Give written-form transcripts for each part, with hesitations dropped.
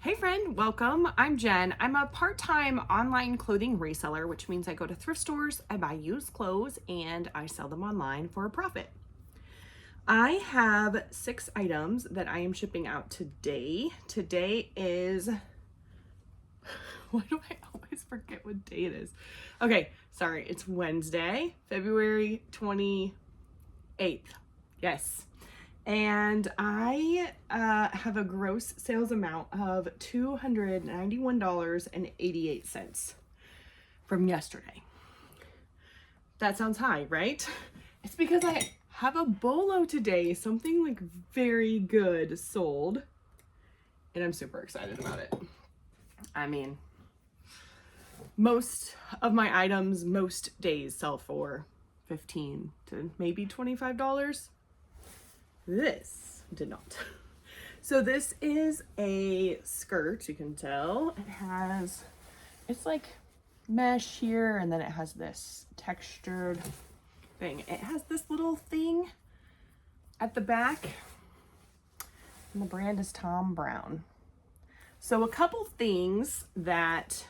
Hey friend, welcome. I'm Jen. I'm a part-time online clothing reseller, which means I go to thrift stores, I buy used clothes, and I sell them online for a profit. I have 6 items that I am shipping out today. Today is, why do I always forget what day it is? Okay, sorry, it's Wednesday, February 28th. Yes. And I have a gross sales amount of $291.88 from yesterday. That sounds high, right? It's because I have a BOLO today, something like very good sold, and I'm super excited about it. I mean, most of my items most days sell for $15 to maybe $25. This did not. So this is a skirt, you can tell. It's like mesh here, and then it has this textured thing. It has this little thing at the back, and the brand is Thom Browne. So a couple things that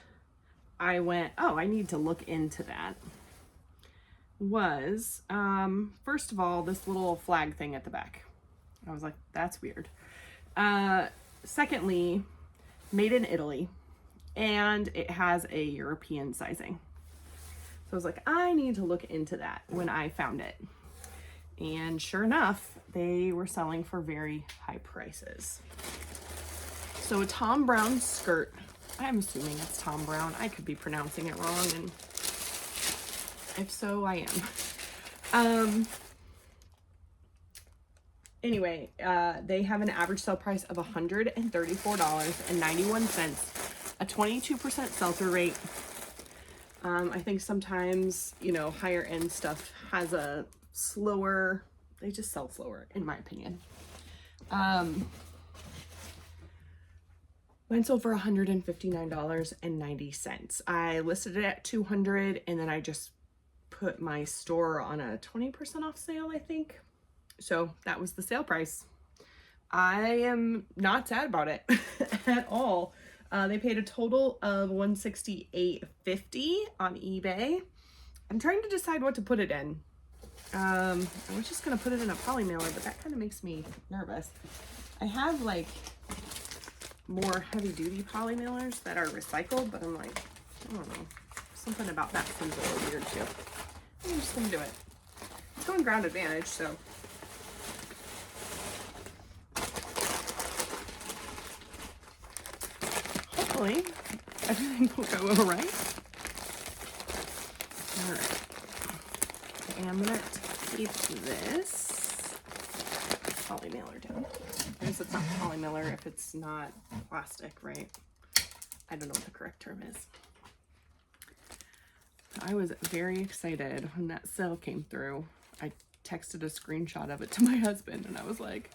I went, oh, I need to look into that, was, first of all, this little flag thing at the back. I was like, that's weird. Secondly, made in Italy, and it has a European sizing. So I was like, I need to look into that when I found it. And sure enough, they were selling for very high prices. So a Thom Browne skirt, I'm assuming it's Thom Browne. I could be pronouncing it wrong, and if so, I am. Anyway, they have an average sale price of $134.91, a 22% sell-through rate. I think sometimes, higher end stuff has a slower, they just sell slower, in my opinion. Mine sold for $159.90. I listed it at $200, and then I just put my store on a 20% off sale, I think. So that was the sale price. I am not sad about it at all. They paid a total of $168.50 on eBay. I'm trying to decide what to put it in. I was just gonna put it in a poly mailer, but that kind of makes me nervous. I have like more heavy duty poly mailers that are recycled, but I'm like, I don't know. Something about that seems a little weird too. I'm just gonna do it. It's going Ground Advantage, so. Hopefully, everything will go all right. All right. And I'm gonna tape this poly mailer down. I guess it's not poly mailer if it's not plastic, right? I don't know what the correct term is. I was very excited when that sale came through. I texted a screenshot of it to my husband, and I was like,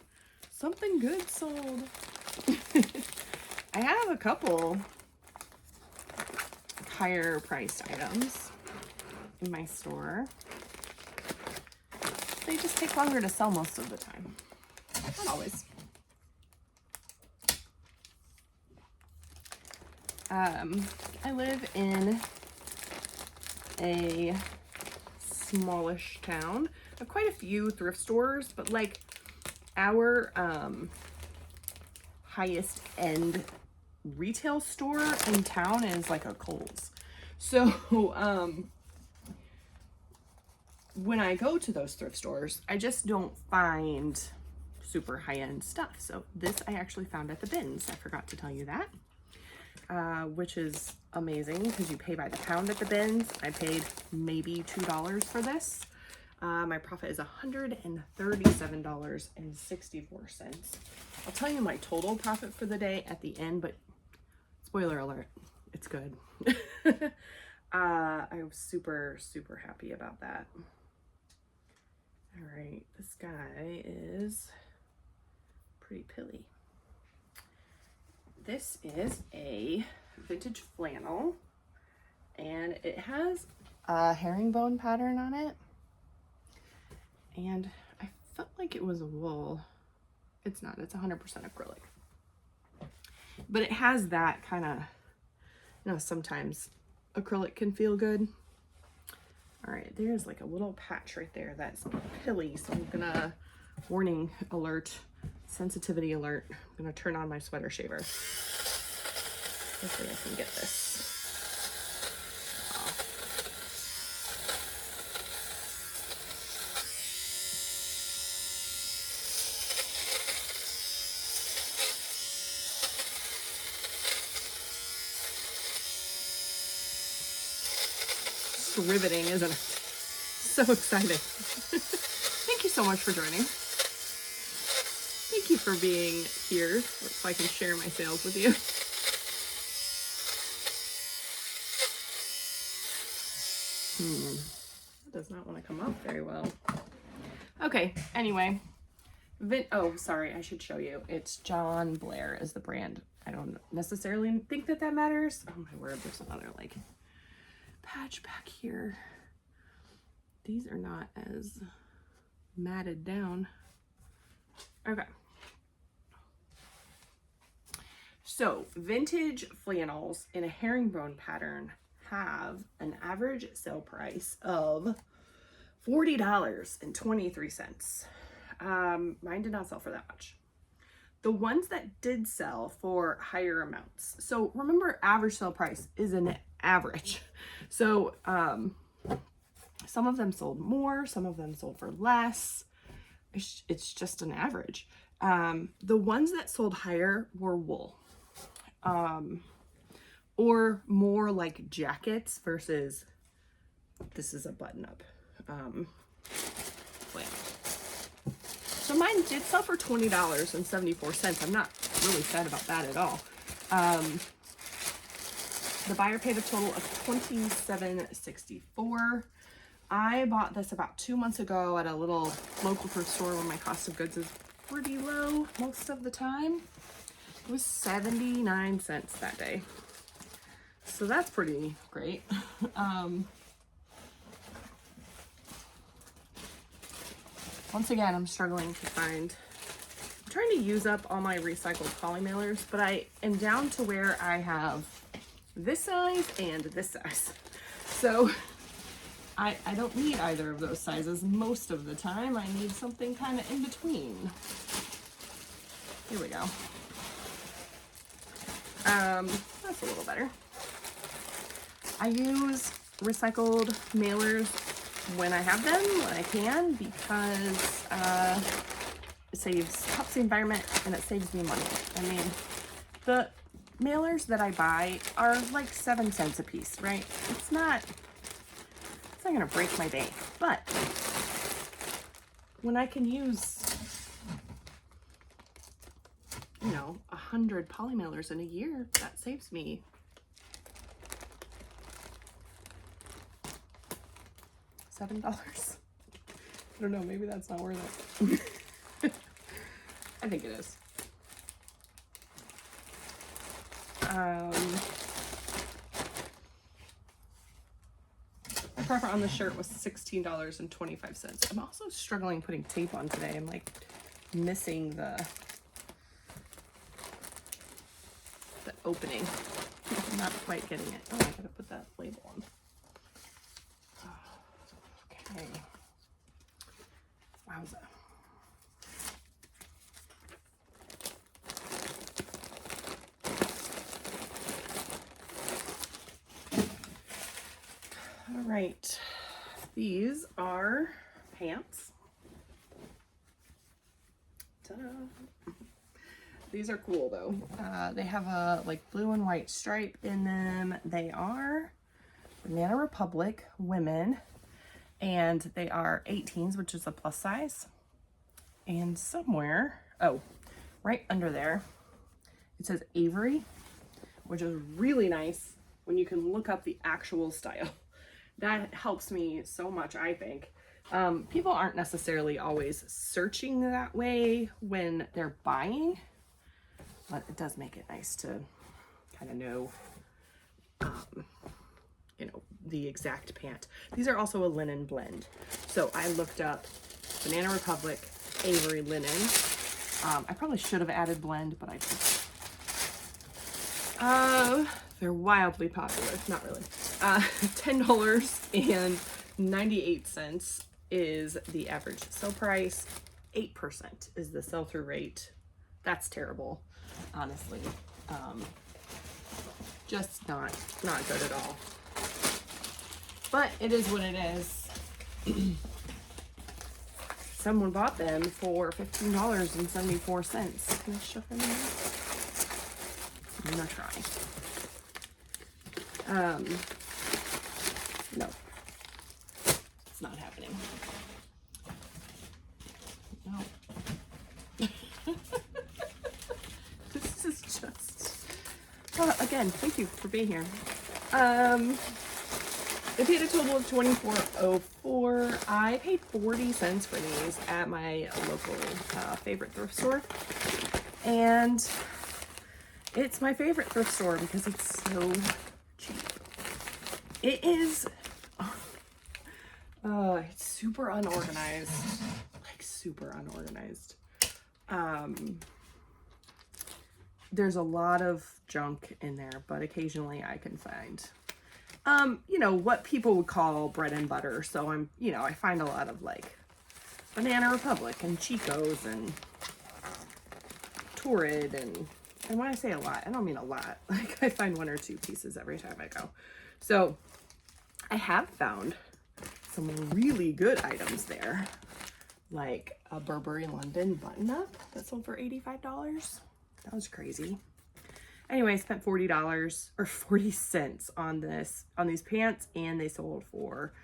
something good sold. I have a couple higher priced items in my store. They just take longer to sell most of the time. Not always. I live in a smallish town. I have quite a few thrift stores, but like our highest end retail store in town is like a Kohl's. So when I go to those thrift stores, I just don't find super high-end stuff. So this I actually found at the bins. I forgot to tell you that, which is amazing because you pay by the pound at the bins. I paid maybe $2 for this. My profit is $137.64. I'll tell you my total profit for the day at the end, but spoiler alert, it's good. I was super, super happy about that. All right, this guy is pretty pilly. This is a vintage flannel, and it has a herringbone pattern on it. And I felt like it was wool. It's not, it's 100% acrylic. but it has that kind of, you know, sometimes acrylic can feel good. All right, there's like a little patch right there that's pilly, so I'm gonna, warning alert, sensitivity alert, I'm gonna turn on my sweater shaver. Hopefully I can get this off. It's riveting, isn't it? So exciting. Thank you so much for joining. Thank you for being here so I can share my sales with you. That does not want to come up very well. Okay, anyway. Oh, sorry, I should show you. It's John Blair is the brand. I don't necessarily think that that matters. Oh my word, there's another like patch back here. These are not as matted down. Okay. So vintage flannels in a herringbone pattern have an average sale price of $40.23. Mine did not sell for that much. The ones that did sell for higher amounts. So remember, average sale price is an average. So some of them sold more, some of them sold for less. It's just an average. The ones that sold higher were wool. Or more like jackets versus, this is a button up flannel. So mine did sell for $20.74. I'm not really sad about that at all. The buyer paid a total of $27.64. I bought this about 2 months ago at a little local thrift store where my cost of goods is pretty low most of the time. It was 79 cents that day. So that's pretty great. Once again, I'm struggling to find, I'm trying to use up all my recycled poly mailers, but I am down to where I have this size and this size. So I don't need either of those sizes most of the time. I need something kind of in between. Here we go. That's a little better. I use recycled mailers when I have them, when I can, because it helps the environment and it saves me money. I mean, the mailers that I buy are like 7 cents a piece, right? It's not gonna break my bank, but when I can use, you know, 100 poly mailers in a year, that saves me $7. I don't know, maybe that's not worth it. I think it is. My profit on the shirt was $16.25. I'm also struggling putting tape on today. I'm like missing the opening. I'm not quite getting it. Oh, I gotta put that label on. Okay. Wowza. All right. These are pants. Ta-da. These are cool though. They have a like blue and white stripe in them. They are Banana Republic women, and they are 18s, which is a plus size. And somewhere, oh, right under there, it says Avery, which is really nice when you can look up the actual style. That helps me so much, I think. People aren't necessarily always searching that way when they're buying, but it does make it nice to kind of know, you know, the exact pant. These are also a linen blend. So I looked up Banana Republic Avery linen. I probably should have added blend, but I just They're wildly popular. Not really. $10.98 is the average sale price. 8% is the sell-through rate. That's terrible, honestly. Just not good at all. But it is what it is. Someone bought them for $15.74. Can I shove them in there? I'm gonna try. No, it's not happening. No. This is just, again, thank you for being here. I paid a total of $24.04. I paid 40 cents for these at my local favorite thrift store. And it's my favorite thrift store because it's so cheap. It is, it's super unorganized, like super unorganized. There's a lot of junk in there, but occasionally I can find, you know, what people would call bread and butter. So I find a lot of like Banana Republic and Chico's and Torrid, and when I say a lot, I don't mean a lot. Like I find one or two pieces every time I go. So I have found some really good items there, like a Burberry London button-up that sold for $85. That was crazy. Anyway, I spent $40 or 40 cents on these pants, and they sold for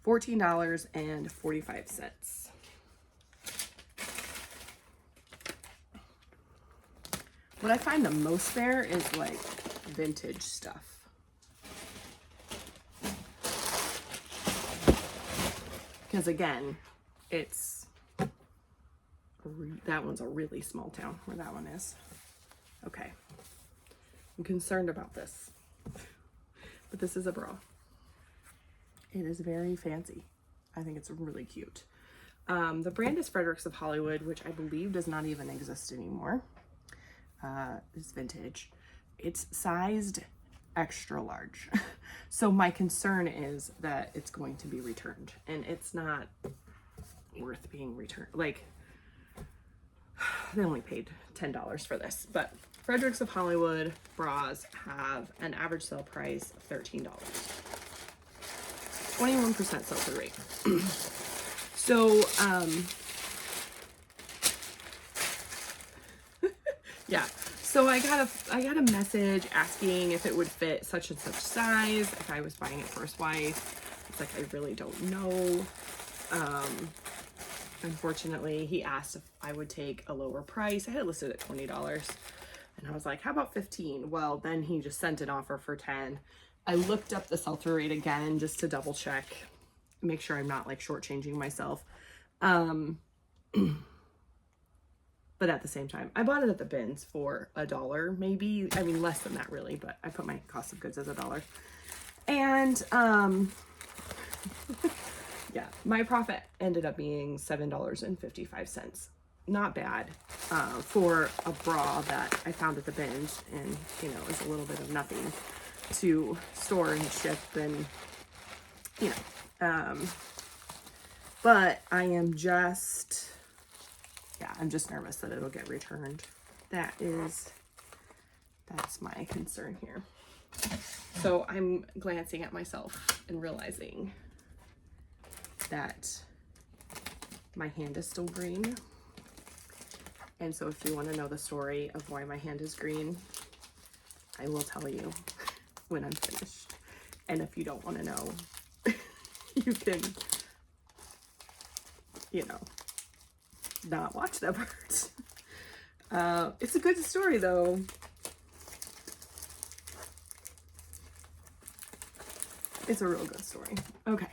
$14.45. What I find the most there is like vintage stuff. Because again, it's, that one's a really small town where that one is. Okay. I'm concerned about this. But this is a bra. It is very fancy. I think it's really cute. The brand is Fredericks of Hollywood, which I believe does not even exist anymore. It's vintage. It's sized extra large. So my concern is that it's going to be returned, and it's not worth being returned. Like, they only paid $10 for this, but Fredericks of Hollywood bras have an average sale price of $13. 21% sell-through rate. So, yeah. So I got a message asking if it would fit such and such size, if I was buying it for his wife. It's like, I really don't know. Unfortunately, he asked if I would take a lower price. I had it listed at $20, and I was like, how about 15? Well, then he just sent an offer for 10. I looked up the sell-through rate again just to double check, make sure I'm not like shortchanging myself. But at the same time, I bought it at the bins for $1, maybe. I mean, less than that really, but I put my cost of goods as $1. And yeah, my profit ended up being $7.55. Not bad for a bra that I found at the bins, and you know, is a little bit of nothing to store and ship, and you know, but I am just, yeah, I'm just nervous that it'll get returned. That's my concern here. So I'm glancing at myself and realizing that my hand is still green. And so if you want to know the story of why my hand is green, I will tell you when I'm finished. And if you don't want to know, you can, you know, not watch that part. It's a good story though. It's a real good story. Okay.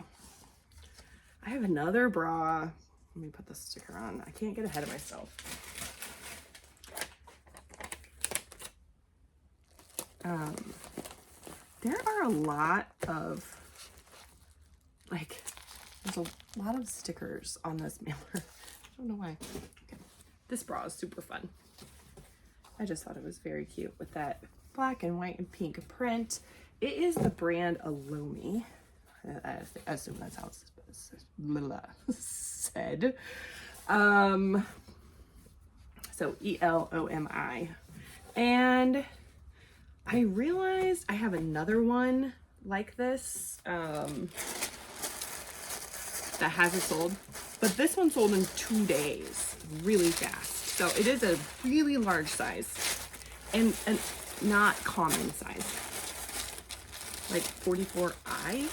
I have another bra. Let me put the sticker on. I can't get ahead of myself. There are a lot of, like, there's a lot of stickers on this mailer. I don't know why. Okay. This bra is super fun. I just thought it was very cute with that black and white and pink print. It is the brand Alomi. I assume that's how it's said. So Elomi. And I realized I have another one like this that hasn't sold, but this one sold in 2 days, really fast. So it is a really large size and not common size, like 44I.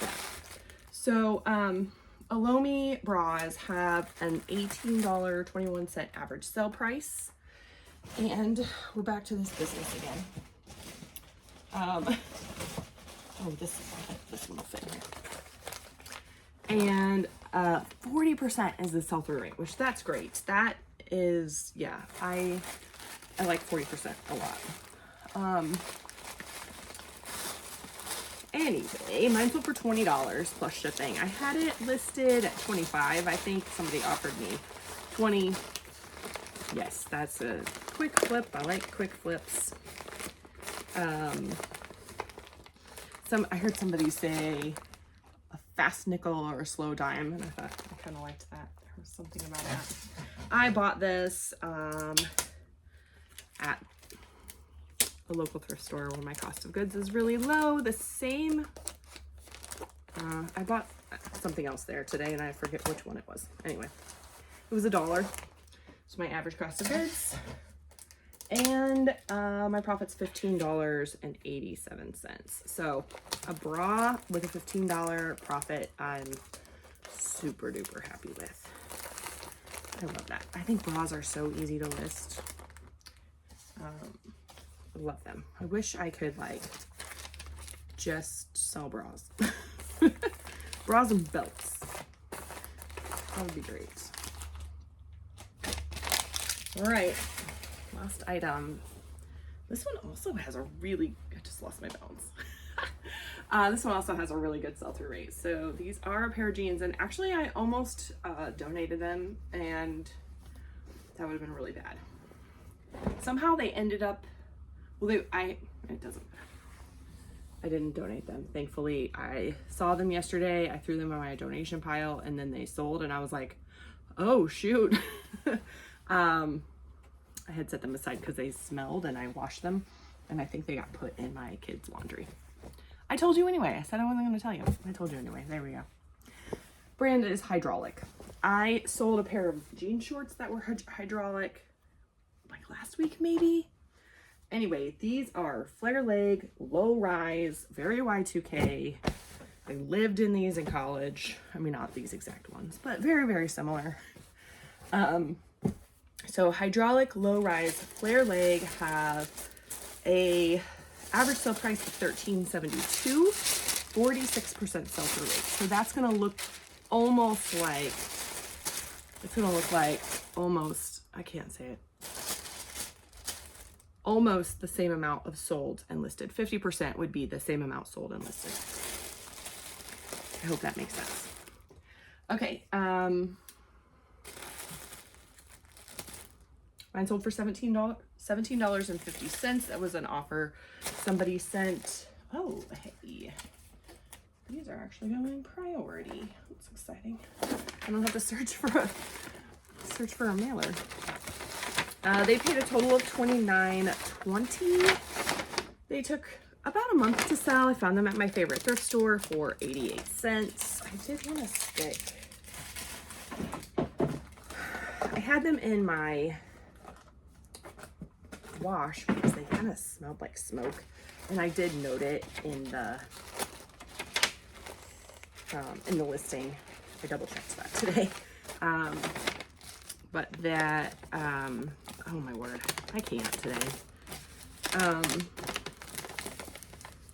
Yeah. So Alomi bras have an $18.21 average sale price. And we're back to this business again. Oh, this one will fit here. And 40% is the sell-through rate, which that's great. That is, yeah, I like 40% a lot. Anyway, mine sold for $20 plus shipping. I had it listed at $25. I think somebody offered me $20. Yes, that's a quick flip. I like quick flips. I heard somebody say a fast nickel or a slow dime, and I thought I kind of liked that. There was something about that. I bought this at a local thrift store where my cost of goods is really low. The same. I bought something else there today, and I forget which one it was. Anyway, it was $1. So my average cost of goods, and my profit's $15.87. So a bra with a $15 profit, I'm super duper happy with. I love that. I think bras are so easy to list. I love them. I wish I could like just sell bras. Bras and belts. That would be great. All right, last item. This one also has a really, I just lost my balance. This one also has a really good sell-through rate. So these are a pair of jeans, and actually I almost donated them, and that would have been really bad. Somehow they ended up, well, it doesn't matter. I didn't donate them. Thankfully, I saw them yesterday. I threw them in my donation pile, and then they sold, and I was like, oh shoot. I had set them aside because they smelled, and I washed them, and I think they got put in my kids' laundry. I told you anyway. I said I wasn't going to tell you. I told you anyway. There we go. Brand is Hydraulic. I sold a pair of jean shorts that were hydraulic like last week maybe. Anyway, these are flare leg, low rise, very Y2K. I lived in these in college. I mean, not these exact ones, but very, very similar. So hydraulic low rise flare leg have a average sale price of $13.72, 46% sell-through rate. So that's gonna look almost like, almost, I can't say it, almost the same amount of sold and listed. 50% would be the same amount sold and listed. I hope that makes sense. Okay, mine sold for $17.50. That was an offer somebody sent. Oh, hey, these are actually going priority. That's exciting. I don't have to search for a mailer. They paid a total of $29.20. They took about a month to sell. I found them at my favorite thrift store for 88 cents. I did want to stick. I had them in my wash because they kind of smelled like smoke, and I did note it in the listing. I double checked that today. But that oh my word, I can't today.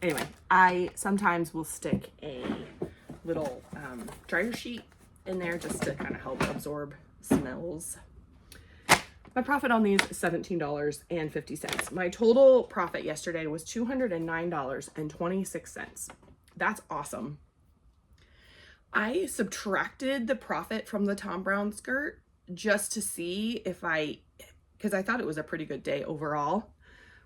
Anyway, I sometimes will stick a little dryer sheet in there just to kind of help absorb smells. My profit on these is $17.50. My total profit yesterday was $209.26. That's awesome. I subtracted the profit from the Tom Brown skirt just to see if because I thought it was a pretty good day overall,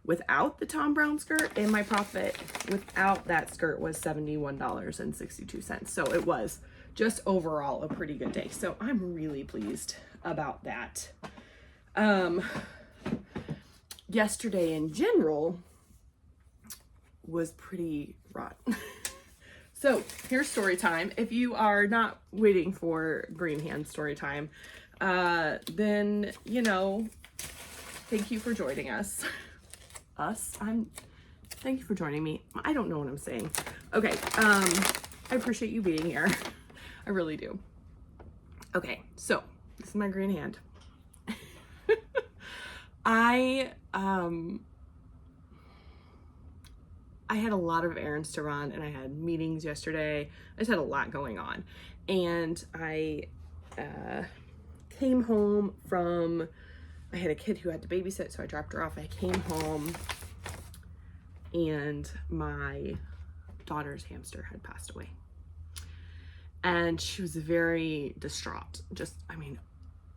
without the Tom Brown skirt, and my profit without that skirt was $71.62. So it was just overall a pretty good day. So I'm really pleased about that. Yesterday in general was pretty rotten. So here's story time. If you are not waiting for Green Hand story time, then, you know, thank you for joining us. Thank you for joining me. I don't know what I'm saying. Okay, I appreciate you being here. I really do. Okay, so this is my Green Hand. I had a lot of errands to run, and I had meetings yesterday. I just had a lot going on, and I came home from, I had a kid who had to babysit, so I dropped her off. I came home, and my daughter's hamster had passed away, and she was very distraught. Just, I mean,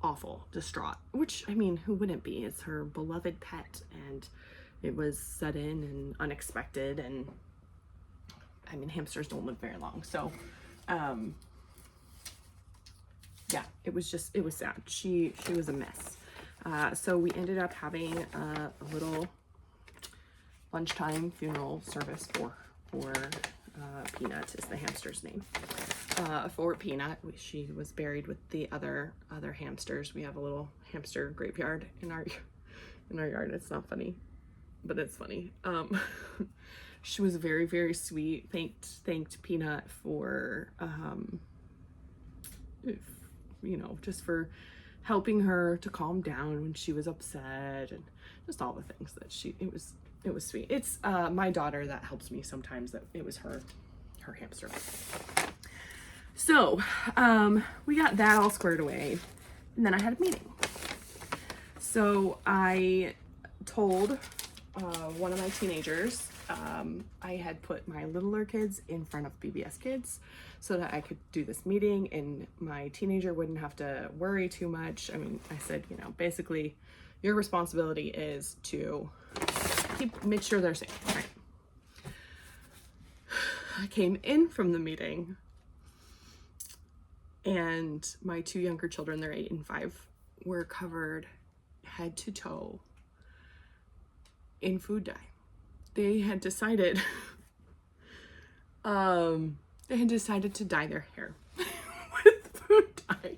awful distraught, which, I mean, who wouldn't be? It's her beloved pet, and it was sudden and unexpected, and I mean, hamsters don't live very long. So, yeah, it was sad. She was a mess. So we ended up having a little lunchtime funeral service for Peanut is the hamster's name. For Peanut, she was buried with the other hamsters. We have a little hamster graveyard in our yard. It's not funny, but it's funny. She was very, very sweet. Thanked Peanut for you know, just for helping her to calm down when she was upset, and just all the things that it was sweet. It's my daughter that helps me sometimes, that it was her hamster. So we got that all squared away, and then I had a meeting. So I told one of my teenagers, I had put my littler kids in front of BBS kids so that I could do this meeting and my teenager wouldn't have to worry too much. I mean, I said, you know, basically your responsibility is to make sure they're safe, right? I came in from the meeting, and my two younger children, they're 8 and 5, were covered head to toe in food dye. They had decided to dye their hair with food dye.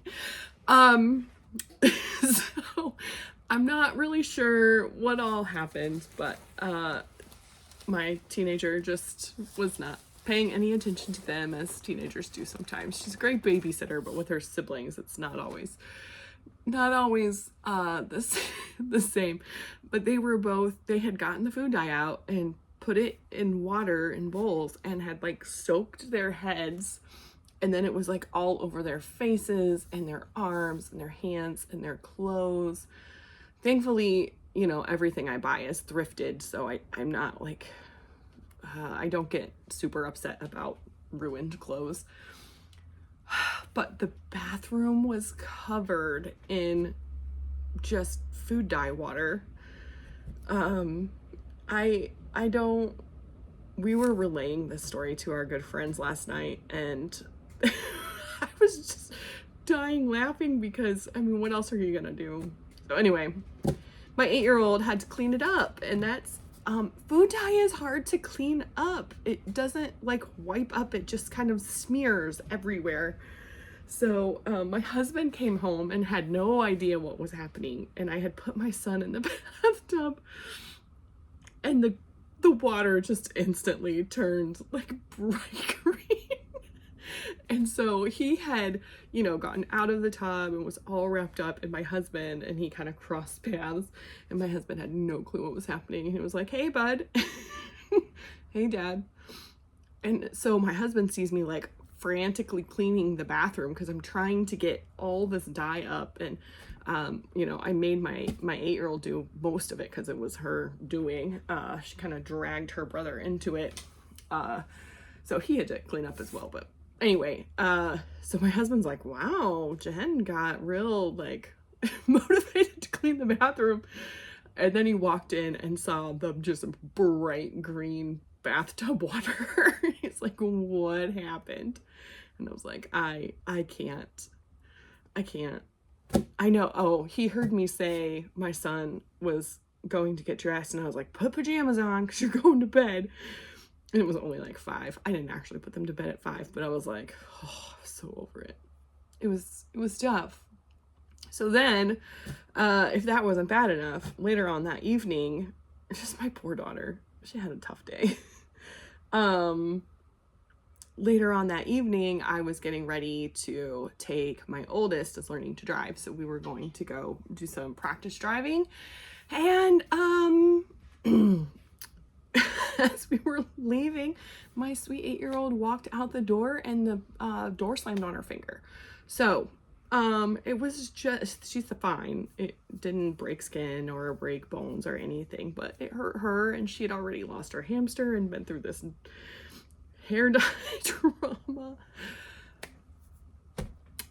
So I'm not really sure what all happened, but my teenager just was not paying any attention to them, as teenagers do sometimes. She's a great babysitter, but with her siblings, it's not always the same. But they had gotten the food dye out and put it in water in bowls and had like soaked their heads, and then it was like all over their faces and their arms and their hands and their clothes. Thankfully, you know, everything I buy is thrifted, so I'm not like I don't get super upset about ruined clothes. But the bathroom was covered in just food dye water. We were relaying this story to our good friends last night, and I was just dying laughing because, I mean, what else are you gonna do? So anyway, my 8-year-old had to clean it up, and that's, food dye is hard to clean up. It doesn't like wipe up, it just kind of smears everywhere. So my husband came home and had no idea what was happening, and I had put my son in the bathtub, and the water just instantly turned like bright green. And so he had, you know, gotten out of the tub and was all wrapped up in my husband, and he kind of crossed paths, and my husband had no clue what was happening. He was like, "Hey, bud." "Hey, Dad." And so my husband sees me like frantically cleaning the bathroom because I'm trying to get all this dye up, and you know, I made my 8-year-old do most of it because it was her doing. She kind of dragged her brother into it, so he had to clean up as well. But anyway, so my husband's like, "Wow, Jen got real like motivated to clean the bathroom." And then he walked in and saw the just bright green bathtub water. He's like, what happened? And I was like, I can't. I know. Oh, he heard me say my son was going to get dressed, and I was like, put pajamas on because you're going to bed. And it was only like 5. I didn't actually put them to bed at 5, but I was like, oh, I was so over it. It was tough. So then, if that wasn't bad enough, later on that evening, just my poor daughter, she had a tough day. Later on that evening, I was getting ready to take my oldest is learning to drive. So we were going to go do some practice driving. And as we were leaving, my sweet 8-year-old walked out the door and the door slammed on her finger. So it was just, she's fine. It didn't break skin or break bones or anything, but it hurt her, and she had already lost her hamster and been through this hair dye trauma.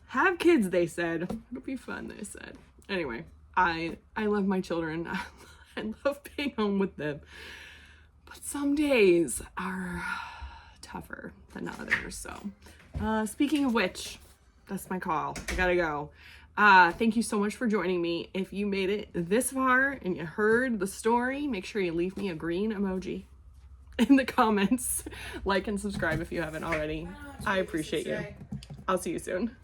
Have kids, they said. It'll be fun, they said. Anyway, I love my children. I love being home with them. But some days are tougher than others. So, speaking of which, that's my call. I gotta go. Thank you so much for joining me. If you made it this far and you heard the story, make sure you leave me a green emoji in the comments. Like and subscribe if you haven't already. I appreciate you. I'll see you soon.